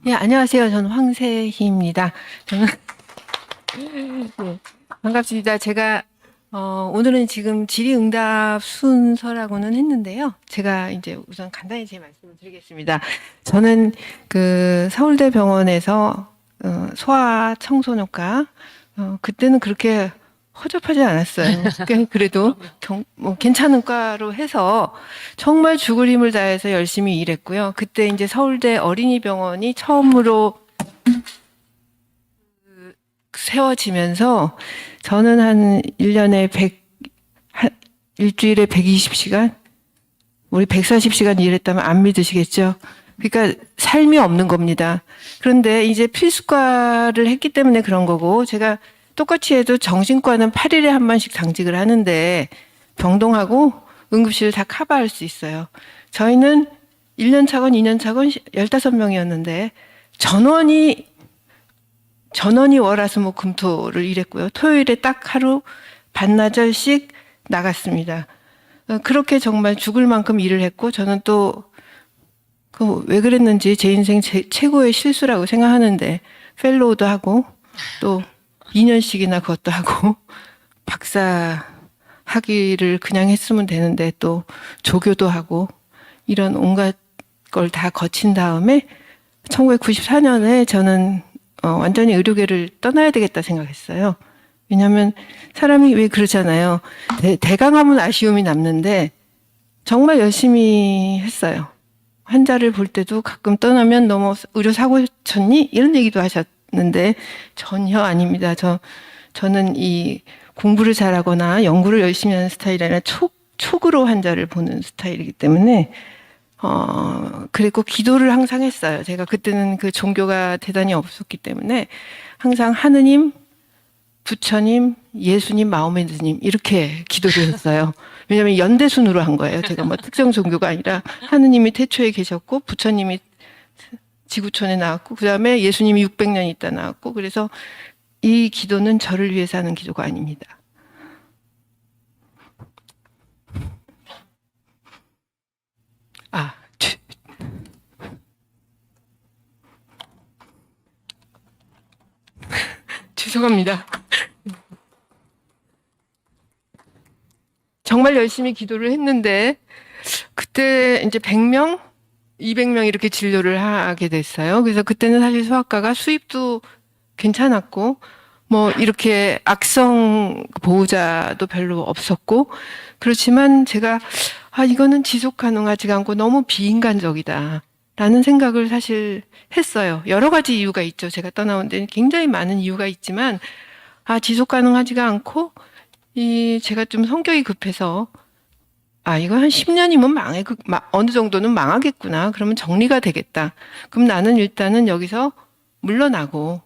예, 안녕하세요. 저는 황세희입니다. 저는 네, 반갑습니다. 제가 오늘은 지금 질의응답 순서라고는 했는데요. 제가 이제 우선 간단히 제 말씀을 드리겠습니다. 저는 그 서울대 병원에서 소아청소년과 그때는 그렇게 허접하지 않았어요. 그래도 뭐 괜찮은 과로 해서 정말 죽을 힘을 다해서 열심히 일했고요. 그때 이제 서울대 어린이병원이 처음으로 세워지면서 저는 한 1년에 일주일에 120시간, 우리 140시간 일했다면 안 믿으시겠죠? 그러니까 삶이 없는 겁니다. 그런데 이제 필수과를 했기 때문에 그런 거고, 제가 똑같이 해도 정신과는 8일에 한 번씩 당직을 하는데 병동하고 응급실을 다 커버할 수 있어요. 저희는 1년 차건 2년 차건 15명이었는데 전원이 월화수목금토를 일했고요. 토요일에 딱 하루 반나절씩 나갔습니다. 그렇게 정말 죽을 만큼 일을 했고, 저는 또 왜 그랬는지 제 인생 최고의 실수라고 생각하는데, 펠로우도 하고 또 2년씩이나 그것도 하고 박사 학위를 그냥 했으면 되는데 또 조교도 하고 이런 온갖 걸 다 거친 다음에 1994년에 저는 완전히 의료계를 떠나야 되겠다 생각했어요. 왜냐하면 사람이 왜 그러잖아요. 대강하면 아쉬움이 남는데 정말 열심히 했어요. 환자를 볼 때도 가끔 떠나면 너무 의료 사고 쳤니? 이런 얘기도 하셨는데 전혀 아닙니다. 저는 이 공부를 잘하거나 연구를 열심히 하는 스타일이 아니라 촉으로 환자를 보는 스타일이기 때문에 그리고 기도를 항상 했어요. 제가 그때는 그 종교가 대단히 없었기 때문에 항상 하느님, 부처님, 예수님, 마호메드님 이렇게 기도를 했어요. 왜냐하면 연대순으로 한 거예요. 제가 뭐 특정 종교가 아니라 하느님이 태초에 계셨고 부처님이 지구촌에 나왔고 그 다음에 예수님이 600년 있다 나왔고 그래서 이 기도는 저를 위해서 하는 기도가 아닙니다. 죄송합니다. 정말 열심히 기도를 했는데 그때 이제 100명, 200명 이렇게 진료를 하게 됐어요. 그래서 그때는 사실 소아과가 수입도 괜찮았고 뭐 이렇게 악성 보호자도 별로 없었고 그렇지만 제가 이거는 지속 가능하지가 않고 너무 비인간적이다. 라는 생각을 사실 했어요. 여러 가지 이유가 있죠. 제가 떠나온 데는 굉장히 많은 이유가 있지만 지속 가능하지가 않고 제가 좀 성격이 급해서 이거 한 10년이면 어느 정도는 망하겠구나. 그러면 정리가 되겠다. 그럼 나는 일단은 여기서 물러나고,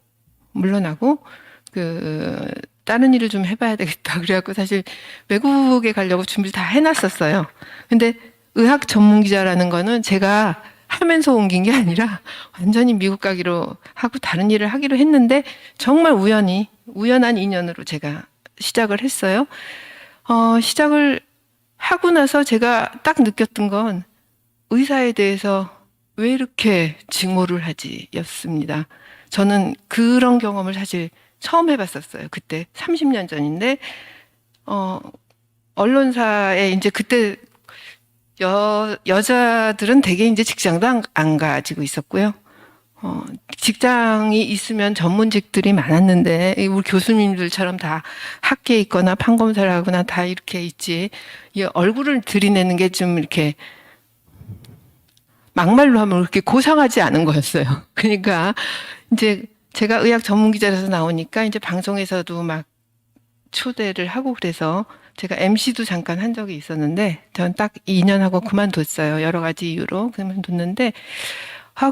다른 일을 좀 해봐야 되겠다. 그래갖고 사실 외국에 가려고 준비를 다 해놨었어요. 근데 의학 전문 기자라는 거는 제가 하면서 옮긴 게 아니라 완전히 미국 가기로 하고 다른 일을 하기로 했는데 정말 우연한 인연으로 제가 시작을 했어요. 시작을 하고 나서 제가 딱 느꼈던 건 의사에 대해서 왜 이렇게 증오를 하지 였습니다. 저는 그런 경험을 사실 처음 해봤었어요. 그때 30년 전인데, 언론사에 이제 그때 여자들은 대개 이제 직장도 안 가지고 있었고요. 직장이 있으면 전문직들이 많았는데, 우리 교수님들처럼 다 학계에 있거나 판검사를 하거나 다 이렇게 있지. 이 얼굴을 들이내는 게 좀 이렇게 막말로 하면 그렇게 고상하지 않은 거였어요. 그러니까 이제 제가 의학 전문 기자라서 나오니까 이제 방송에서도 막 초대를 하고 그래서 제가 MC도 잠깐 한 적이 있었는데 전 딱 2년 하고 그만뒀어요. 여러 가지 이유로 그만뒀는데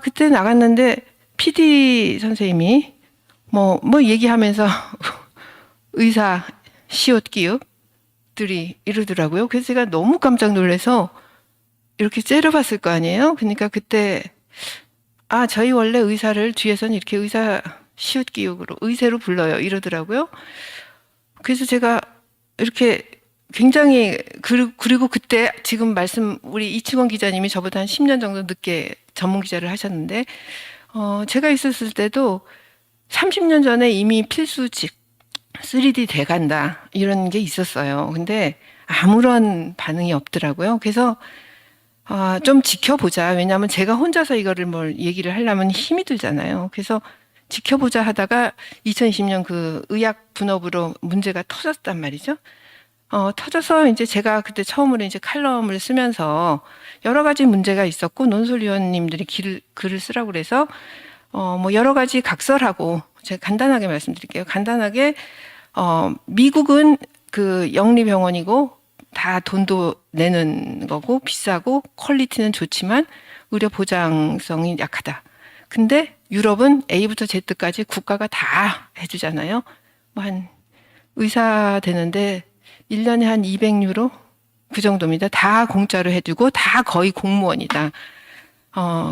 그때 나갔는데 PD 선생님이 뭐 얘기하면서 의사 시옷 기육들이 이러더라고요. 그래서 제가 너무 깜짝 놀라서 이렇게 째려봤을 거 아니에요. 그러니까 그때 저희 원래 의사를 뒤에서는 이렇게 의사 시옷 기육으로 의세로 불러요 이러더라고요. 그래서 제가 이렇게 굉장히 그리고 그때 지금 우리 이충원 기자님이 저보다 한 10년 정도 늦게 전문 기자를 하셨는데 제가 있었을 때도 30년 전에 이미 필수직 3D 돼간다 이런 게 있었어요. 근데 아무런 반응이 없더라고요. 그래서 좀 지켜보자. 왜냐하면 제가 혼자서 이거를 뭘 얘기를 하려면 힘이 들잖아요. 그래서 지켜보자 하다가 2020년 그 의학 분업으로 문제가 터졌단 말이죠. 터져서 이제 제가 그때 처음으로 이제 칼럼을 쓰면서 여러 가지 문제가 있었고 논설위원님들이 글을 쓰라고 그래서 뭐 여러 가지 각설하고 제가 간단하게 말씀드릴게요. 간단하게 미국은 그 영리병원이고 다 돈도 내는 거고 비싸고 퀄리티는 좋지만 의료 보장성이 약하다. 근데 유럽은 A부터 Z까지 국가가 다 해주잖아요. 뭐 한 의사 되는데 1년에 한 200유로 그 정도입니다. 다 공짜로 해주고 다 거의 공무원이다.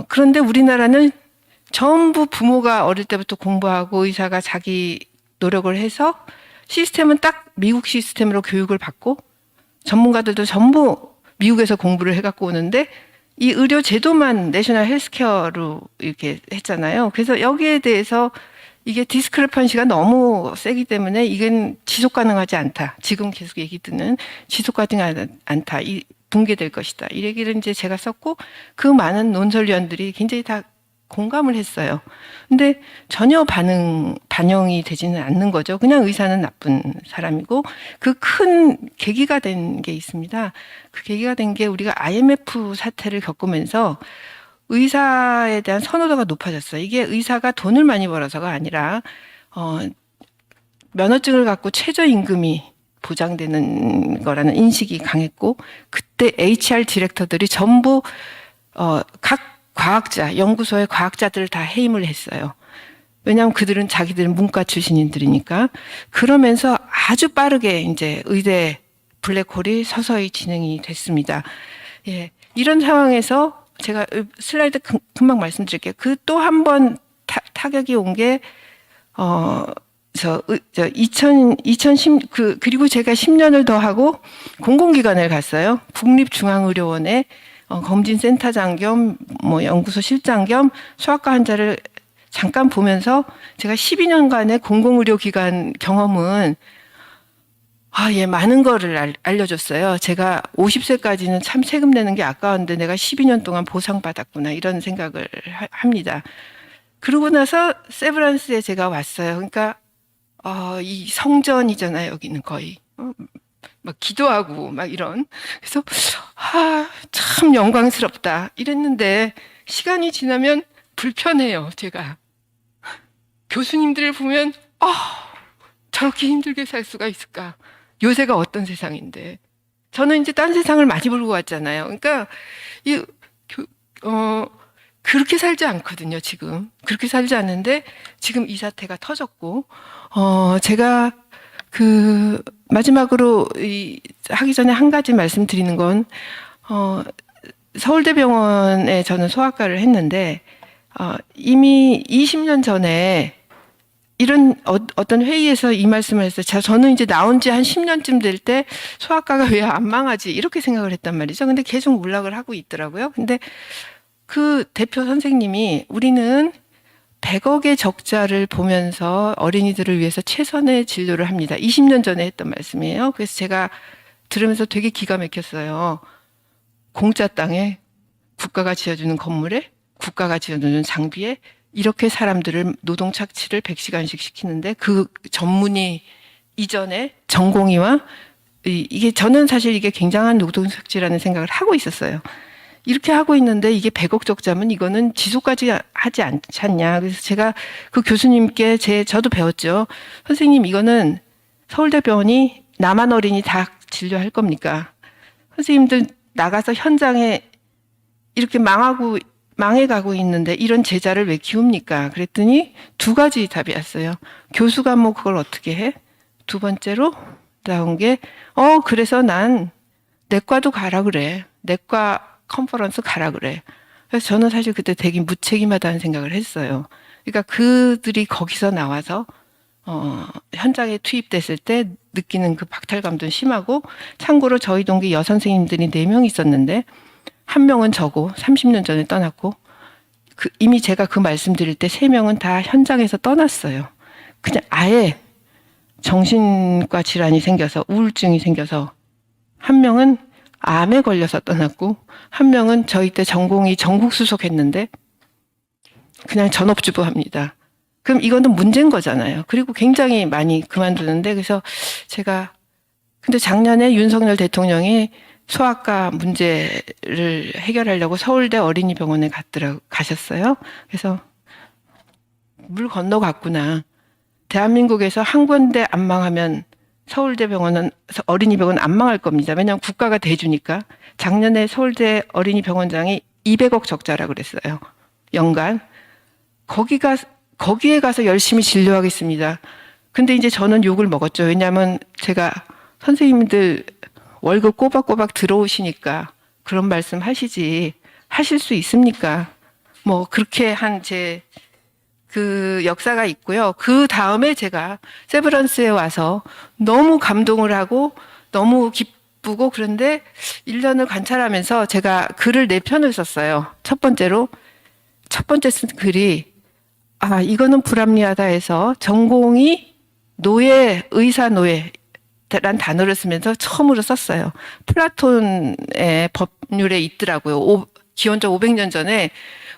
그런데 우리나라는 전부 부모가 어릴 때부터 공부하고 의사가 자기 노력을 해서 시스템은 딱 미국 시스템으로 교육을 받고 전문가들도 전부 미국에서 공부를 해갖고 오는데 이 의료 제도만 내셔널 헬스케어로 이렇게 했잖아요. 그래서 여기에 대해서 이게 디스크레펀시가 너무 세기 때문에 이건 지속 가능하지 않다. 지금 계속 얘기 듣는 지속 가능하지 않다. 붕괴될 것이다. 이 얘기를 이제 제가 썼고 그 많은 논설위원들이 굉장히 다 공감을 했어요. 근데 전혀 반영이 되지는 않는 거죠. 그냥 의사는 나쁜 사람이고 그 큰 계기가 된 게 있습니다. 그 계기가 된 게 우리가 IMF 사태를 겪으면서 의사에 대한 선호도가 높아졌어요. 이게 의사가 돈을 많이 벌어서가 아니라 면허증을 갖고 최저임금이 보장되는 거라는 인식이 강했고 그때 HR 디렉터들이 전부 각 과학자, 연구소의 과학자들을 다 해임을 했어요. 왜냐하면 그들은 자기들은 문과 출신인들이니까. 그러면서 아주 빠르게 이제 의대 블랙홀이 서서히 진행이 됐습니다. 예, 이런 상황에서 제가 슬라이드 금방 말씀드릴게요. 그 또 한 번 타격이 온 게, 2010, 그리고 제가 10년을 더 하고 공공기관을 갔어요. 국립중앙의료원에 검진센터장 겸, 뭐, 연구소 실장 겸 소아과 환자를 잠깐 보면서 제가 12년간의 공공의료기관 경험은 예, 많은 거를 알려줬어요. 제가 50세까지는 참 세금 내는 게 아까웠는데 내가 12년 동안 보상받았구나 이런 생각을 합니다. 그러고 나서 세브란스에 제가 왔어요. 그러니까 이 성전이잖아요. 여기는 거의 막 기도하고 막 이런. 그래서 참 영광스럽다 이랬는데 시간이 지나면 불편해요. 제가 교수님들을 보면 저렇게 힘들게 살 수가 있을까? 요새가 어떤 세상인데. 저는 이제 딴 세상을 많이 보고 왔잖아요. 그러니까, 그렇게 살지 않거든요, 지금. 그렇게 살지 않는데, 지금 이 사태가 터졌고, 제가 마지막으로 하기 전에 한 가지 말씀드리는 건, 서울대병원에 저는 소아과를 했는데, 이미 20년 전에 이런 어떤 회의에서 이 말씀을 했어요. 저는 이제 나온 지 한 10년쯤 될 때 소아과가 왜 안 망하지? 이렇게 생각을 했단 말이죠. 근데 계속 몰락을 하고 있더라고요. 근데 그 대표 선생님이 우리는 100억의 적자를 보면서 어린이들을 위해서 최선의 진료를 합니다. 20년 전에 했던 말씀이에요. 그래서 제가 들으면서 되게 기가 막혔어요. 공짜 땅에 국가가 지어주는 건물에 국가가 지어주는 장비에 이렇게 사람들을 노동 착취를 100시간씩 시키는데 그 전문의 이전에 전공의와 이게 저는 사실 이게 굉장한 노동 착취라는 생각을 하고 있었어요. 이렇게 하고 있는데 이게 100억 적자면 이거는 지속까지 하지 않지 않냐. 그래서 제가 그 교수님께 저도 배웠죠. 선생님 이거는 서울대병원이 남한 어린이 다 진료할 겁니까? 선생님들 나가서 현장에 이렇게 망해가고 있는데 이런 제자를 왜 키웁니까? 그랬더니 두 가지 답이 왔어요. 교수가 뭐 그걸 어떻게 해? 두 번째로 나온 게 그래서 난 내과도 가라 그래. 내과 컨퍼런스 가라 그래. 그래서 저는 사실 그때 되게 무책임하다는 생각을 했어요. 그러니까 그들이 거기서 나와서 현장에 투입됐을 때 느끼는 그 박탈감도 심하고 참고로 저희 동기 여선생님들이 4명 있었는데 한 명은 저고 30년 전에 떠났고 이미 제가 그 말씀드릴 때 3명은 다 현장에서 떠났어요. 그냥 아예 정신과 질환이 생겨서 우울증이 생겨서, 한 명은 암에 걸려서 떠났고, 한 명은 저희 때 전공이 전국 수속했는데 그냥 전업주부 합니다. 그럼 이거는 문제인 거잖아요. 그리고 굉장히 많이 그만두는데, 그래서 제가, 근데 작년에 윤석열 대통령이 소아과 문제를 해결하려고 서울대 어린이병원에 가셨어요. 그래서 물 건너갔구나. 대한민국에서 한 군데 안 망하면 서울대 병원은, 어린이병원 안 망할 겁니다. 왜냐하면 국가가 대주니까. 작년에 서울대 어린이병원장이 200억 적자라 그랬어요. 연간. 거기에 가서 열심히 진료하겠습니다. 근데 이제 저는 욕을 먹었죠. 왜냐하면 제가 선생님들 월급 꼬박꼬박 들어오시니까 그런 말씀 하시지, 하실 수 있습니까? 뭐 그렇게 한 제 그 역사가 있고요. 그 다음에 제가 세브란스에 와서 너무 감동을 하고 너무 기쁘고, 그런데 1년을 관찰하면서 제가 글을 4편을 썼어요. 첫 번째 쓴 글이, 이거는 불합리하다 해서 전공이 의사노예 란 단어를 쓰면서 처음으로 썼어요. 플라톤의 법률에 있더라고요. 기원전 500년 전에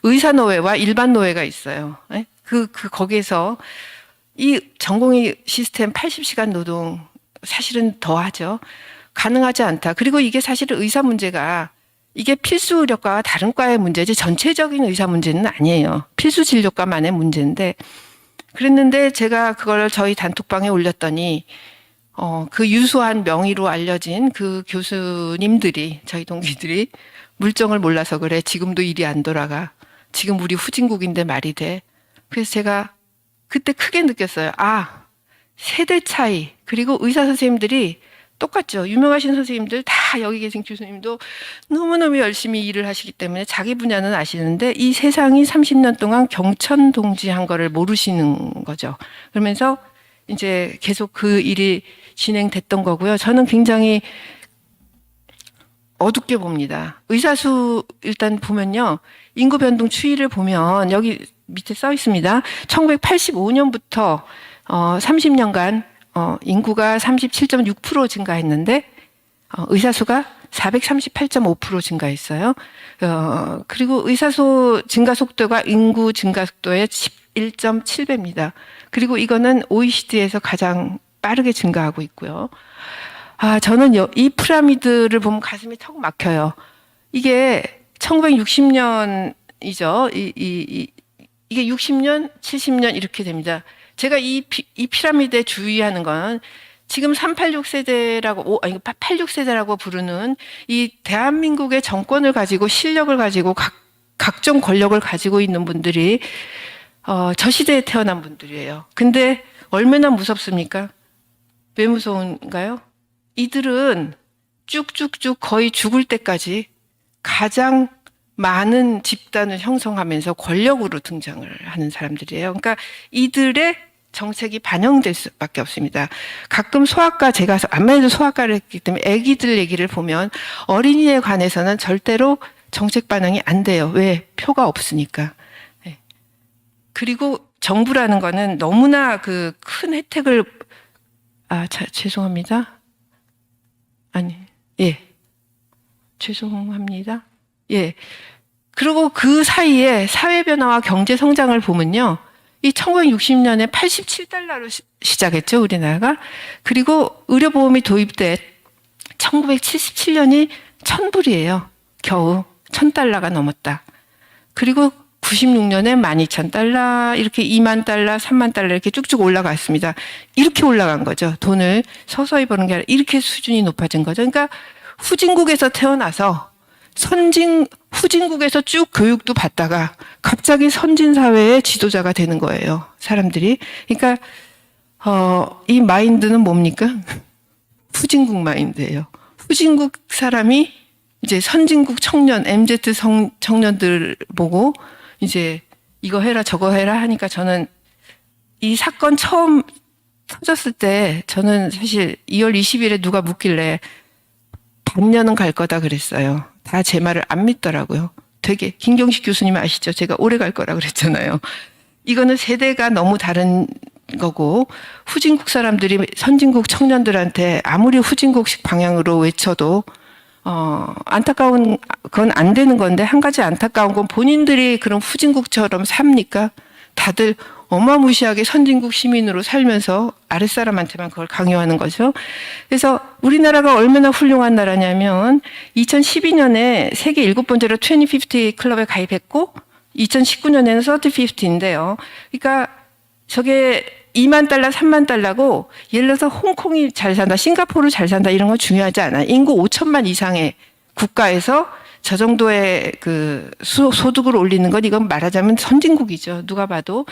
의사노예와 일반 노예가 있어요. 거기에서 이 전공의 시스템 80시간 노동 사실은 더 하죠. 가능하지 않다. 그리고 이게 사실은 의사 문제가, 이게 필수 의료과와 다른 과의 문제지 전체적인 의사 문제는 아니에요. 필수 진료과만의 문제인데, 그랬는데 제가 그걸 저희 단톡방에 올렸더니 그 유수한 명의로 알려진 그 교수님들이, 저희 동기들이 물정을 몰라서 그래, 지금도 일이 안 돌아가, 지금 우리 후진국인데 말이 돼. 그래서 제가 그때 크게 느꼈어요. 세대 차이. 그리고 의사 선생님들이 똑같죠. 유명하신 선생님들 다, 여기 계신 교수님도 너무너무 열심히 일을 하시기 때문에 자기 분야는 아시는데 이 세상이 30년 동안 경천동지한 거를 모르시는 거죠. 그러면서 이제 계속 그 일이 진행됐던 거고요. 저는 굉장히 어둡게 봅니다. 의사수 일단 보면요. 인구 변동 추이를 보면 여기 밑에 써 있습니다. 1985년부터 30년간 인구가 37.6% 증가했는데 의사수가 438.5% 증가했어요. 그리고 의사수 증가 속도가 인구 증가 속도의 11.7배입니다. 그리고 이거는 OECD에서 가장 빠르게 증가하고 있고요. 저는 이 피라미드를 보면 가슴이 턱 막혀요. 이게 1960년이죠. 이게 60년, 70년 이렇게 됩니다. 제가 이 피라미드에 주의하는 건 지금 386세대라고, 86세대라고 부르는 이 대한민국의 정권을 가지고 실력을 가지고 각종 권력을 가지고 있는 분들이 저 시대에 태어난 분들이에요. 근데 얼마나 무섭습니까? 왜 무서운가요? 이들은 쭉쭉쭉 거의 죽을 때까지 가장 많은 집단을 형성하면서 권력으로 등장을 하는 사람들이에요. 그러니까 이들의 정책이 반영될 수밖에 없습니다. 가끔 제가 암만 해도 소아과를 했기 때문에 아기들 얘기를 보면 어린이에 관해서는 절대로 정책 반영이 안 돼요. 왜? 표가 없으니까. 그리고 정부라는 거는 너무나 그 큰 혜택을, 죄송합니다. 죄송합니다. 그리고 그 사이에 사회 변화와 경제 성장을 보면요. 이 1960년에 87달러로 시작했죠, 우리나라가. 그리고 의료보험이 도입돼 1977년이 1000불이에요. 겨우 1000달러가 넘었다. 그리고 96년에 12,000달러, 이렇게 20,000달러, 30,000달러 이렇게 쭉쭉 올라갔습니다. 이렇게 올라간 거죠. 돈을 서서히 버는 게 아니라 이렇게 수준이 높아진 거죠. 그러니까 후진국에서 태어나서 후진국에서 쭉 교육도 받다가 갑자기 선진사회의 지도자가 되는 거예요. 사람들이. 그러니까 이 마인드는 뭡니까? 후진국 마인드예요. 후진국 사람이 이제 선진국 청년, MZ 청년들 보고 이제 이거 해라 저거 해라 하니까, 저는 이 사건 처음 터졌을 때 저는 사실 2월 20일에 누가 묻길래 반년은 갈 거다 그랬어요. 다 제 말을 안 믿더라고요. 되게 김경식 교수님 아시죠? 제가 오래 갈 거라 그랬잖아요. 이거는 세대가 너무 다른 거고 후진국 사람들이 선진국 청년들한테 아무리 후진국식 방향으로 외쳐도 안타까운 건 안 되는 건데 한 가지 안타까운 건 본인들이 그런 후진국처럼 삽니까? 다들 어마무시하게 선진국 시민으로 살면서 아랫사람한테만 그걸 강요하는 거죠. 그래서 우리나라가 얼마나 훌륭한 나라냐면 2012년에 세계 7번째로 2050 클럽에 가입했고 2019년에는 3050인데요. 그러니까 저게 2만 달러, 3만 달러고 예를 들어서 홍콩이 잘 산다, 싱가포르 잘 산다 이런 건 중요하지 않아요. 인구 5천만 이상의 국가에서 저 정도의 그 소득을 올리는 건 이건 말하자면 선진국이죠. 누가 봐도.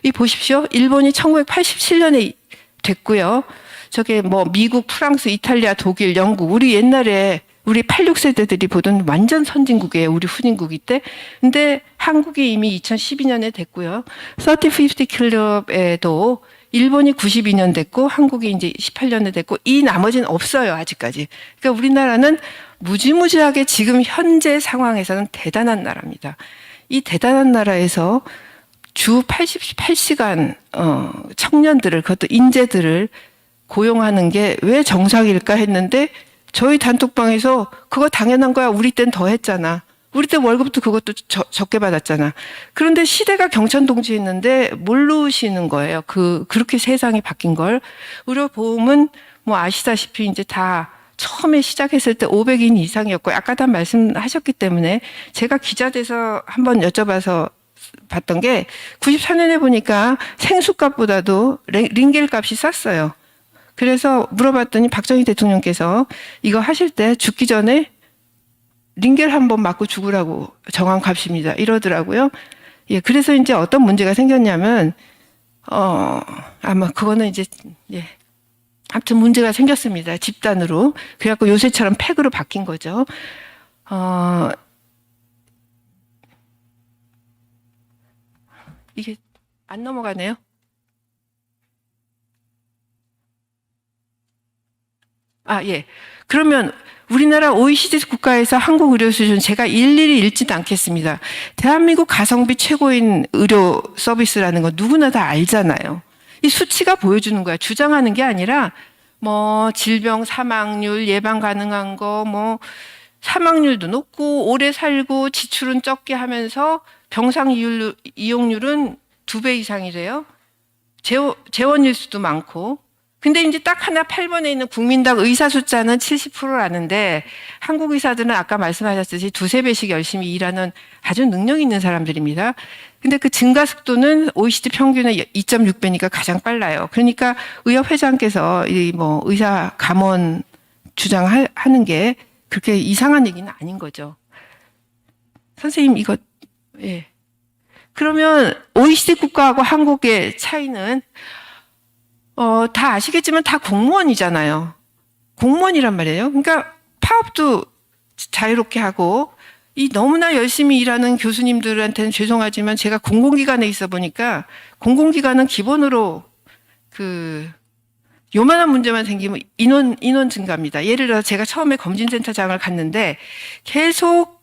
이 보십시오. 일본이 1987년에 됐고요. 저게 뭐 미국, 프랑스, 이탈리아, 독일, 영국 우리 옛날에 우리 86세대들이 보던 완전 선진국이에요. 우리 후진국이 때. 근데 한국이 이미 2012년에 됐고요. 3050 클럽에도 일본이 92년 됐고 한국이 이제 18년에 됐고 이 나머지는 없어요. 아직까지. 그러니까 우리나라는 무지무지하게 지금 현재 상황에서는 대단한 나라입니다. 이 대단한 나라에서 주 88시간 청년들을 그것도 인재들을 고용하는 게 왜 정상일까 했는데 저희 단톡방에서 그거 당연한 거야. 우리 땐 더 했잖아. 우리 때 월급도 그것도 적게 받았잖아. 그런데 시대가 경천동지했는데 모르시는 거예요. 그렇게 세상이 바뀐 걸. 의료보험은 뭐 아시다시피 이제 다 처음에 시작했을 때 500인 이상이었고 아까 다 말씀하셨기 때문에 제가 기자 돼서 한번 여쭤봐서 봤던 게 94년에 보니까 생수값보다도 링겔 값이 쌌어요. 그래서 물어봤더니 박정희 대통령께서 이거 하실 때 죽기 전에 링겔 한번 맞고 죽으라고 정한 값입니다. 이러더라고요. 예, 그래서 이제 어떤 문제가 생겼냐면 아마 그거는 이제 예. 아무튼 문제가 생겼습니다. 집단으로. 그래갖고 요새처럼 팩으로 바뀐 거죠. 이게 안 넘어가네요. 예. 그러면 우리나라 OECD 국가에서 한국 의료 수준 제가 일일이 읽지도 않겠습니다. 대한민국 가성비 최고인 의료 서비스라는 거 누구나 다 알잖아요. 이 수치가 보여주는 거야. 주장하는 게 아니라 뭐 질병 사망률 예방 가능한 거 뭐 사망률도 높고 오래 살고 지출은 적게 하면서 병상 이용률은 2배 이상이래요. 재원일 수도 많고. 근데 이제 딱 하나 8번에 있는 국민당 의사 숫자는 70%라는데 한국 의사들은 아까 말씀하셨듯이 2~3배씩 열심히 일하는 아주 능력 있는 사람들입니다. 근데 그 증가 속도는 OECD 평균의 2.6배니까 가장 빨라요. 그러니까 의협회장께서 이 뭐 의사 감원 주장하는 게 그렇게 이상한 얘기는 아닌 거죠. 선생님 이거 예. 그러면 OECD 국가하고 한국의 차이는 다 아시겠지만 다 공무원이잖아요. 공무원이란 말이에요. 그러니까 파업도 자유롭게 하고 이 너무나 열심히 일하는 교수님들한테는 죄송하지만 제가 공공기관에 있어 보니까 공공기관은 기본으로 요만한 문제만 생기면 인원 증가입니다. 예를 들어 제가 처음에 검진센터장을 갔는데 계속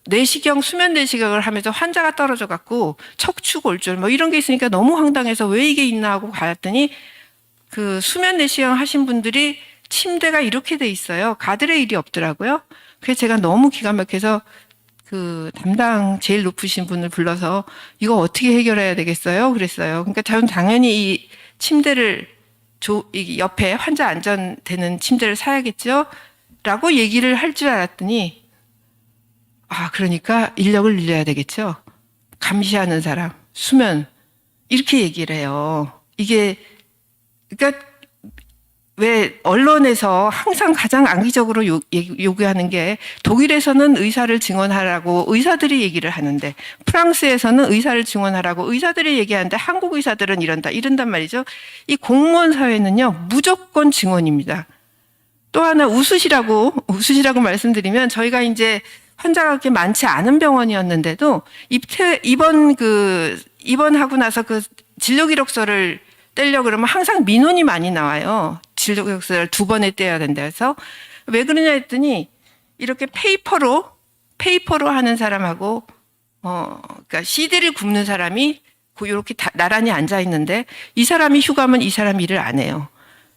내시경, 수면 내시경을 하면서 환자가 떨어져 갖고 척추 골절 뭐 이런 게 있으니까 너무 황당해서 왜 이게 있나 하고 갔더니 수면 내시경 하신 분들이 침대가 이렇게 돼 있어요. 가드레일이 없더라고요. 그래서 제가 너무 기가 막혀서 담당 제일 높으신 분을 불러서 이거 어떻게 해결해야 되겠어요? 그랬어요. 그러니까 저는 당연히 이 침대를 옆에 환자 안전되는 침대를 사야겠죠? 라고 얘기를 할 줄 알았더니 그러니까 인력을 늘려야 되겠죠. 감시하는 사람, 수면 이렇게 얘기를 해요. 이게 그러니까 왜 언론에서 항상 가장 악의적으로 요구하는 게 독일에서는 의사를 증언하라고 의사들이 얘기를 하는데 프랑스에서는 의사를 증언하라고 의사들이 얘기하는데 한국 의사들은 이런단 말이죠. 이 공무원 사회는요 무조건 증언입니다. 또 하나 웃으시라고 말씀드리면 저희가 이제 환자가 그렇게 많지 않은 병원이었는데도 입원하고 나서 진료기록서를 떼려고 그러면 항상 민원이 많이 나와요. 진료기록서를 2번에 떼야 된다 해서 왜 그러냐 했더니 이렇게 페이퍼로 페이퍼로 하는 사람하고 그러니까 CD를 굽는 사람이 이렇게 나란히 앉아 있는데 이 사람이 휴가면 이 사람이 일을 안 해요.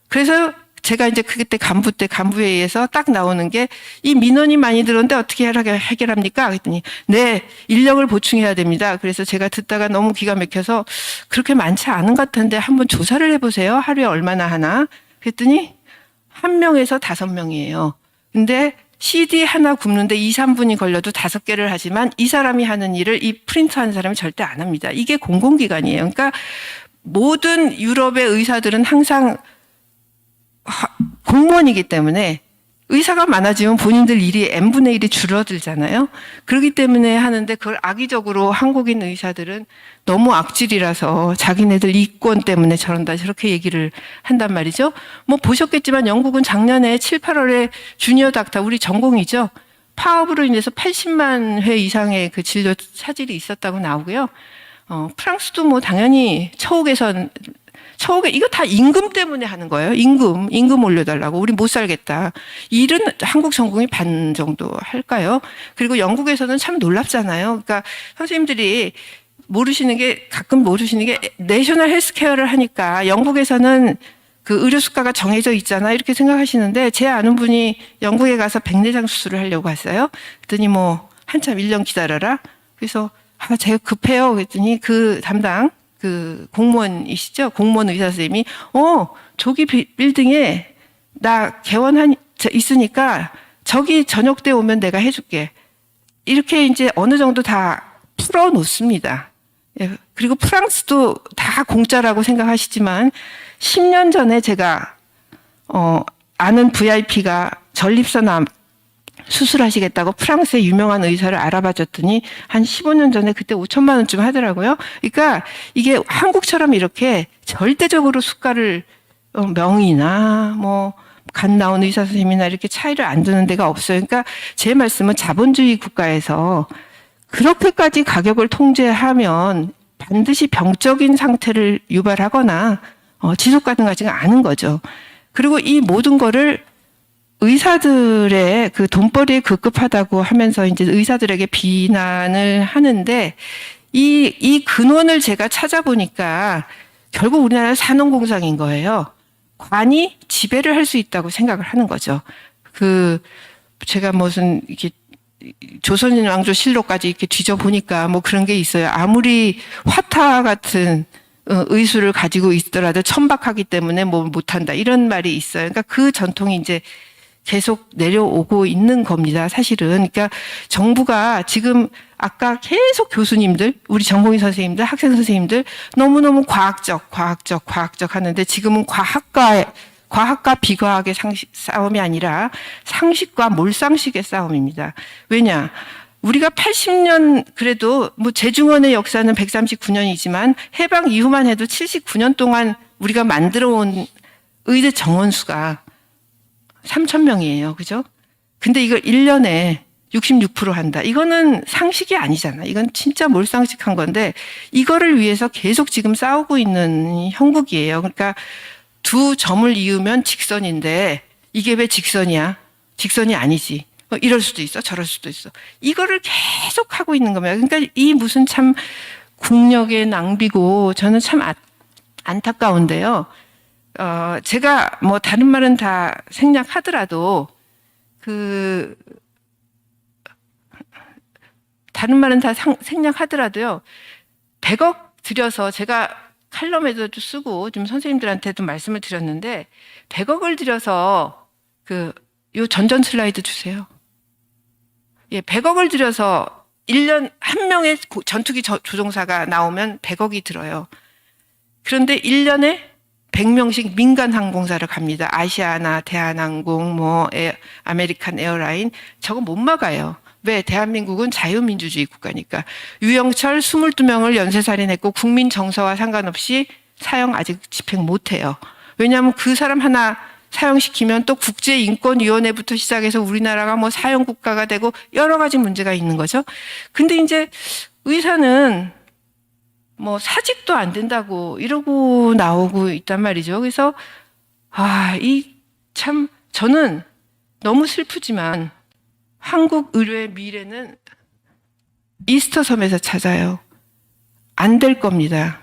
그래서 제가 이제 그때 간부회의에서 딱 나오는 게 이 민원이 많이 들었는데 어떻게 해결합니까? 그랬더니 네, 인력을 보충해야 됩니다. 그래서 제가 듣다가 너무 기가 막혀서 그렇게 많지 않은 것 같은데 한번 조사를 해보세요. 하루에 얼마나 하나? 그랬더니 1명에서 5명이에요. 근데 CD 하나 굽는데 2, 3분이 걸려도 5개를 하지만 이 사람이 하는 일을 이 프린터하는 사람이 절대 안 합니다. 이게 공공기관이에요. 그러니까 모든 유럽의 의사들은 항상 공무원이기 때문에 의사가 많아지면 본인들 일이 n분의 1이 줄어들잖아요. 그렇기 때문에 하는데 그걸 악의적으로 한국인 의사들은 너무 악질이라서 자기네들 이권 때문에 저런다 저렇게 얘기를 한단 말이죠. 뭐 보셨겠지만 영국은 작년에 7, 8월에 주니어 닥터 우리 전공이죠. 파업으로 인해서 80만 회 이상의 그 진료 차질이 있었다고 나오고요. 프랑스도 뭐 당연히 처우게 이거 다 임금 때문에 하는 거예요. 임금 올려달라고. 우리 못 살겠다. 일은 한국 전공이 반 정도 할까요? 그리고 영국에서는 참 놀랍잖아요. 그러니까 선생님들이 가끔 모르시는 게 내셔널 헬스케어를 하니까 영국에서는 그 의료 수가가 정해져 있잖아 이렇게 생각하시는데 제 아는 분이 영국에 가서 백내장 수술을 하려고 왔어요. 그랬더니 뭐 한참 1년 기다려라. 그래서 제가 급해요. 그랬더니 그 담당 그 공무원이시죠? 공무원 의사 선생님이 저기 빌딩에 나 개원한 있으니까 저기 저녁 때 오면 내가 해줄게. 이렇게 이제 어느 정도 다 풀어 놓습니다. 예, 그리고 프랑스도 다 공짜라고 생각하시지만 10년 전에 제가 아는 VIP가 전립선 수술하시겠다고 프랑스의 유명한 의사를 알아봐 줬더니 한 15년 전에 그때 5천만 원쯤 하더라고요. 그러니까 이게 한국처럼 이렇게 절대적으로 수가를 명의나 뭐 간 나온 의사 선생님이나 이렇게 차이를 안 두는 데가 없어요. 그러니까 제 말씀은 자본주의 국가에서 그렇게까지 가격을 통제하면 반드시 병적인 상태를 유발하거나 지속 가능하지가 않은 거죠. 그리고 이 모든 거를 의사들의 그 돈벌이에 급급하다고 하면서 이제 의사들에게 비난을 하는데 이 근원을 제가 찾아보니까 결국 우리나라는 산업공상인 거예요. 관이 지배를 할 수 있다고 생각을 하는 거죠. 제가 무슨 이렇게 조선왕조실록까지 이렇게 뒤져보니까 뭐 그런 게 있어요. 아무리 화타 같은 의술을 가지고 있더라도 천박하기 때문에 뭐 못한다 이런 말이 있어요. 그러니까 그 전통이 이제 계속 내려오고 있는 겁니다. 사실은. 그러니까 정부가 지금 아까 계속 교수님들, 우리 전공의 선생님들, 학생 선생님들 너무너무 과학적 하는데 지금은 과학과 비과학의 싸움이 아니라 상식과 몰상식의 싸움입니다. 왜냐? 우리가 80년 그래도 뭐 재중원의 역사는 139년이지만 해방 이후만 해도 79년 동안 우리가 만들어 온 의대 정원수가 3,000명이에요. 그죠? 근데 이걸 1년에 66% 한다. 이거는 상식이 아니잖아. 이건 진짜 몰상식한 건데 이거를 위해서 계속 지금 싸우고 있는 형국이에요. 그러니까 두 점을 이으면 직선인데 이게 왜 직선이야? 직선이 아니지. 이럴 수도 있어. 저럴 수도 있어. 이거를 계속 하고 있는 겁니다. 그러니까 이 무슨 참 국력의 낭비고 저는 참 안타까운데요. 제가 뭐 다른 말은 다 생략하더라도 다른 말은 다 생략하더라도요. 100억 들여서 제가 칼럼에도 쓰고 좀 선생님들한테도 말씀을 드렸는데 100억을 들여서 요 전전 슬라이드 주세요. 예, 100억을 들여서 1년 한 명의 전투기 조종사가 나오면 100억이 들어요. 그런데 1년에 100명씩 민간 항공사를 갑니다. 아시아나 대한항공, 아메리칸 에어라인. 저거 못 막아요. 왜? 대한민국은 자유민주주의 국가니까. 유영철 22명을 연쇄살인했고 국민 정서와 상관없이 사형 아직 집행 못해요. 왜냐하면 그 사람 하나 사형시키면 또 국제인권위원회부터 시작해서 우리나라가 뭐 사형국가가 되고 여러 가지 문제가 있는 거죠. 근데 이제 의사는 뭐 사직도 안 된다고 이러고 나오고 있단 말이죠. 그래서 참 저는 너무 슬프지만 한국 의료의 미래는 이스터 섬에서 찾아요. 안 될 겁니다.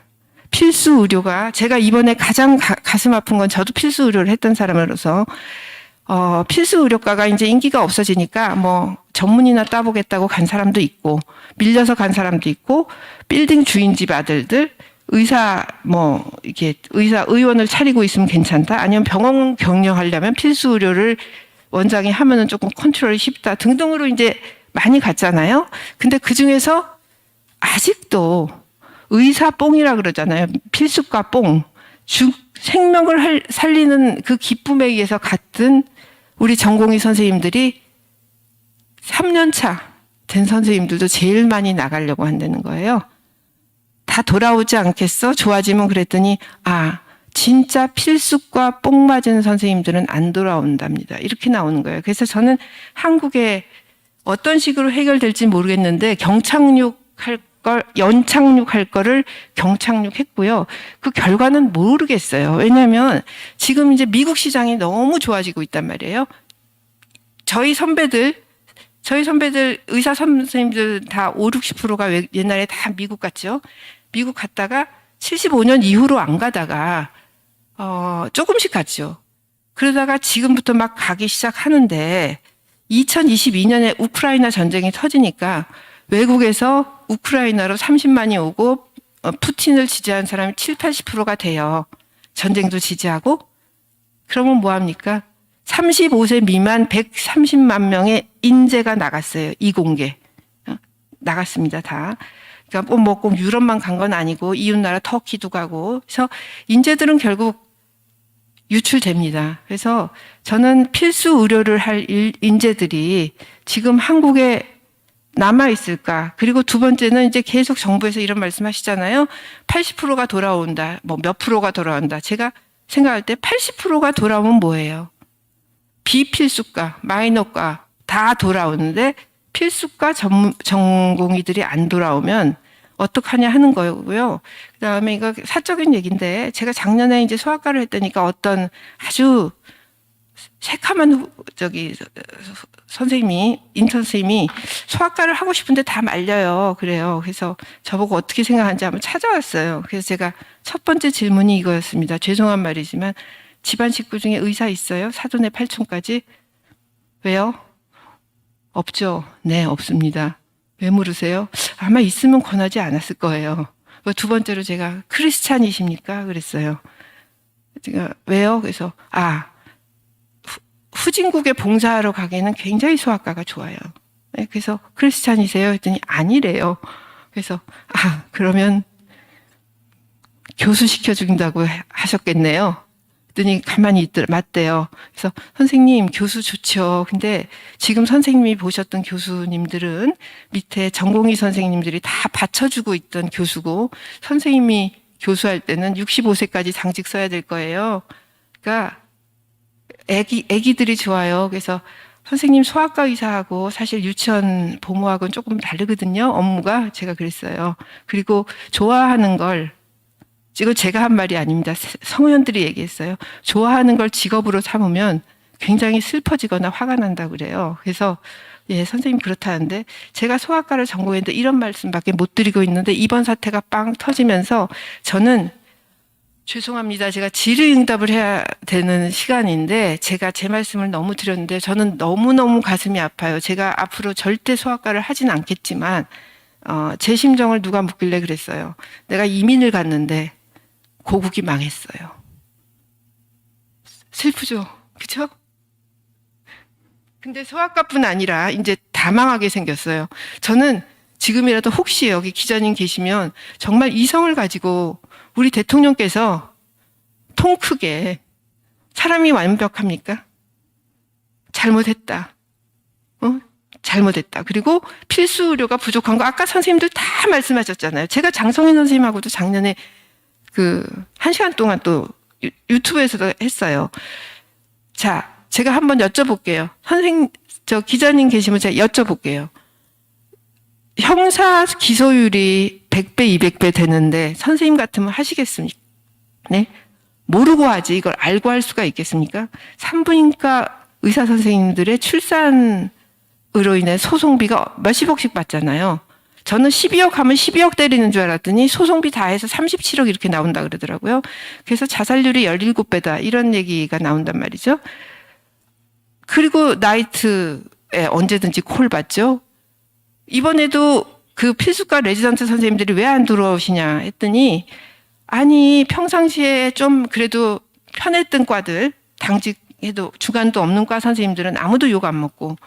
필수 의료가, 제가 이번에 가장 가슴 아픈 건, 저도 필수 의료를 했던 사람으로서 필수 의료과가 이제 인기가 없어지니까 뭐 전문의나 따보겠다고 간 사람도 있고, 밀려서 간 사람도 있고, 빌딩 주인집 아들들 의사 뭐 이렇게 의원을 차리고 있으면 괜찮다, 아니면 병원 경영하려면 필수 의료를 원장이 하면은 조금 컨트롤이 쉽다 등등으로 이제 많이 갔잖아요. 근데 그 중에서 아직도 의사 뽕이라 그러잖아요. 필수과 뽕. 생명을 살리는 그 기쁨에 의해서 갔던 우리 전공의 선생님들이 3년 차 된 선생님들도 제일 많이 나가려고 한다는 거예요. 다 돌아오지 않겠어? 좋아지면. 그랬더니 진짜 필수과 뽕 맞은 선생님들은 안 돌아온답니다. 이렇게 나오는 거예요. 그래서 저는 한국에 어떤 식으로 해결될지 모르겠는데 연착륙할 거를 경착륙했고요. 그 결과는 모르겠어요. 왜냐하면 지금 이제 미국 시장이 너무 좋아지고 있단 말이에요. 저희 선배들 의사 선생님들 다 50-60%가 옛날에 다 미국 갔죠. 미국 갔다가 75년 이후로 안 가다가 조금씩 갔죠. 그러다가 지금부터 막 가기 시작하는데 2022년에 우크라이나 전쟁이 터지니까 외국에서 우크라이나로 30만이 오고 푸틴을 지지한 사람이 70-80%가 돼요. 전쟁도 지지하고. 그러면 뭐합니까? 35세 미만 130만 명의 인재가 나갔어요. 이공계. 나갔습니다. 다. 그러니까 뭐 꼭 유럽만 간 건 아니고 이웃나라 터키도 가고. 그래서 인재들은 결국 유출됩니다. 그래서 저는 필수 의료를 할 인재들이 지금 한국에 남아있을까? 그리고 두 번째는 이제 계속 정부에서 이런 말씀 하시잖아요. 80%가 돌아온다. 뭐 몇 프로가 돌아온다. 제가 생각할 때 80%가 돌아오면 뭐예요? 비필수과, 마이너과 다 돌아오는데 필수과 전공의들이 안 돌아오면 어떡하냐 하는 거고요. 그 다음에 이거 사적인 얘기인데, 제가 작년에 이제 소아과를 했다니까 어떤 아주 새카만 인턴 선생님이 소아과를 하고 싶은데 다 말려요. 그래요. 그래서 저보고 어떻게 생각하는지 한번 찾아왔어요. 그래서 제가 첫 번째 질문이 이거였습니다. 죄송한 말이지만 집안 식구 중에 의사 있어요? 사돈의 팔촌까지? 왜요? 없죠. 네, 없습니다. 왜 물으세요? 아마 있으면 권하지 않았을 거예요. 두 번째로 제가 크리스찬이십니까? 그랬어요. 제가 왜요? 그래서 후진국에 봉사하러 가기에는 굉장히 소아과가 좋아요. 네, 그래서 크리스찬이세요? 했더니 아니래요. 그래서 그러면 교수 시켜준다고 하셨겠네요. 그랬더니 가만히 맞대요. 그래서 선생님, 교수 좋죠. 근데 지금 선생님이 보셨던 교수님들은 밑에 전공의 선생님들이 다 받쳐주고 있던 교수고, 선생님이 교수할 때는 65세까지 당직 써야 될 거예요. 그러니까 애기들이 좋아요. 그래서 선생님 소아과 의사하고 사실 유치원 보모하고는 조금 다르거든요. 업무가. 제가 그랬어요. 그리고 좋아하는 걸, 이거 제가 한 말이 아닙니다. 성우연들이 얘기했어요. 좋아하는 걸 직업으로 삼으면 굉장히 슬퍼지거나 화가 난다고 그래요. 그래서 선생님 그렇다는데, 제가 소아과를 전공했는데 이런 말씀밖에 못 드리고 있는데, 이번 사태가 빵 터지면서 저는 죄송합니다. 제가 질의응답을 해야 되는 시간인데 제가 제 말씀을 너무 드렸는데 저는 너무너무 가슴이 아파요. 제가 앞으로 절대 소아과를 하진 않겠지만 제 심정을 누가 묻길래 그랬어요. 내가 이민을 갔는데 고국이 망했어요. 슬프죠? 그쵸? 근데 소아과뿐 아니라 이제 다 망하게 생겼어요. 저는 지금이라도 혹시 여기 기자님 계시면 정말 이성을 가지고 우리 대통령께서 통 크게, 사람이 완벽합니까? 잘못했다. 잘못했다. 그리고 필수 의료가 부족한 거 아까 선생님들 다 말씀하셨잖아요. 제가 장성인 선생님하고도 작년에 1시간 동안 또 유튜브에서도 했어요. 자, 제가 한번 여쭤볼게요. 기자님 계시면 제가 여쭤볼게요. 형사 기소율이 100배, 200배 되는데 선생님 같으면 하시겠습니까? 네? 모르고 하지 이걸 알고 할 수가 있겠습니까? 산부인과 의사 선생님들의 출산 인해 소송비가 몇십억씩 받잖아요. 저는 12억 하면 12억 때리는 줄 알았더니 소송비 다 해서 37억 이렇게 나온다 그러더라고요. 그래서 자살률이 17배다 이런 얘기가 나온단 말이죠. 그리고 나이트에 언제든지 콜 받죠. 이번에도 그 필수과 레지던트 선생님들이 왜 안 들어오시냐 했더니 아니 평상시에 좀 그래도 편했던 과들 당직해도 주간도 없는 과 선생님들은 아무도 욕 안 먹고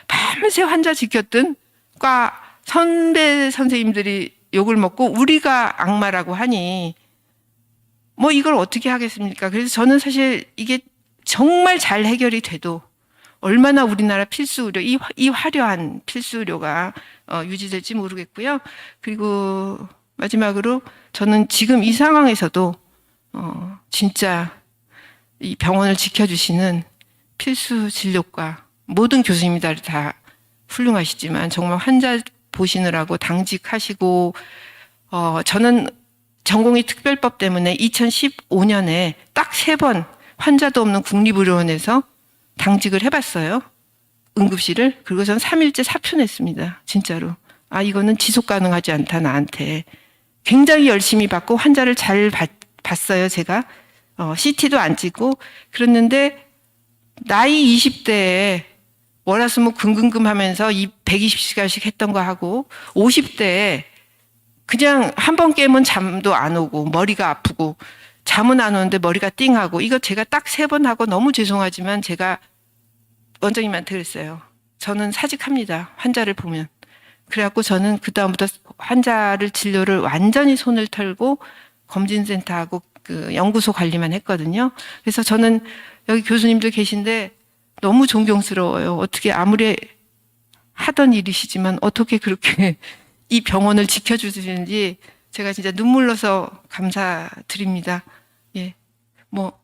밤새 환자 지켰던 과 선배 선생님들이 욕을 먹고 우리가 악마라고 하니 뭐 이걸 어떻게 하겠습니까? 그래서 저는 사실 이게 정말 잘 해결이 돼도 얼마나 우리나라 필수 의료, 이 화려한 필수 의료가 유지될지 모르겠고요. 그리고 마지막으로 저는 지금 이 상황에서도 진짜 이 병원을 지켜주시는 필수 진료과 모든 교수님들 다 훌륭하시지만 정말 환자 보시느라고 당직하시고 저는 전공의 특별법 때문에 2015년에 딱 3번 환자도 없는 국립의료원에서 당직을 해봤어요. 응급실을. 그리고 전 3일째 사표 냈습니다. 진짜로. 아 이거는 지속 가능하지 않다 나한테. 굉장히 열심히 받고 환자를 잘 봤어요 제가. CT도 안 찍고 그랬는데 나이 20대에 월화수목 금금금 하면서 이 120시간씩 했던 거 하고 50대에 그냥 한 번 깨면 잠도 안 오고 머리가 아프고 잠은 안 오는데 머리가 띵하고 이거 제가 딱 3번 하고 너무 죄송하지만 제가 원장님한테 그랬어요. 저는 사직합니다. 환자를 보면. 그래갖고 저는 그다음부터 환자를 진료를 완전히 손을 털고 검진센터하고 그 연구소 관리만 했거든요. 그래서 저는 여기 교수님들 계신데 너무 존경스러워요. 어떻게 아무리 하던 일이시지만 어떻게 그렇게 이 병원을 지켜주시는지 제가 진짜 눈물 나서 감사드립니다. 예. 뭐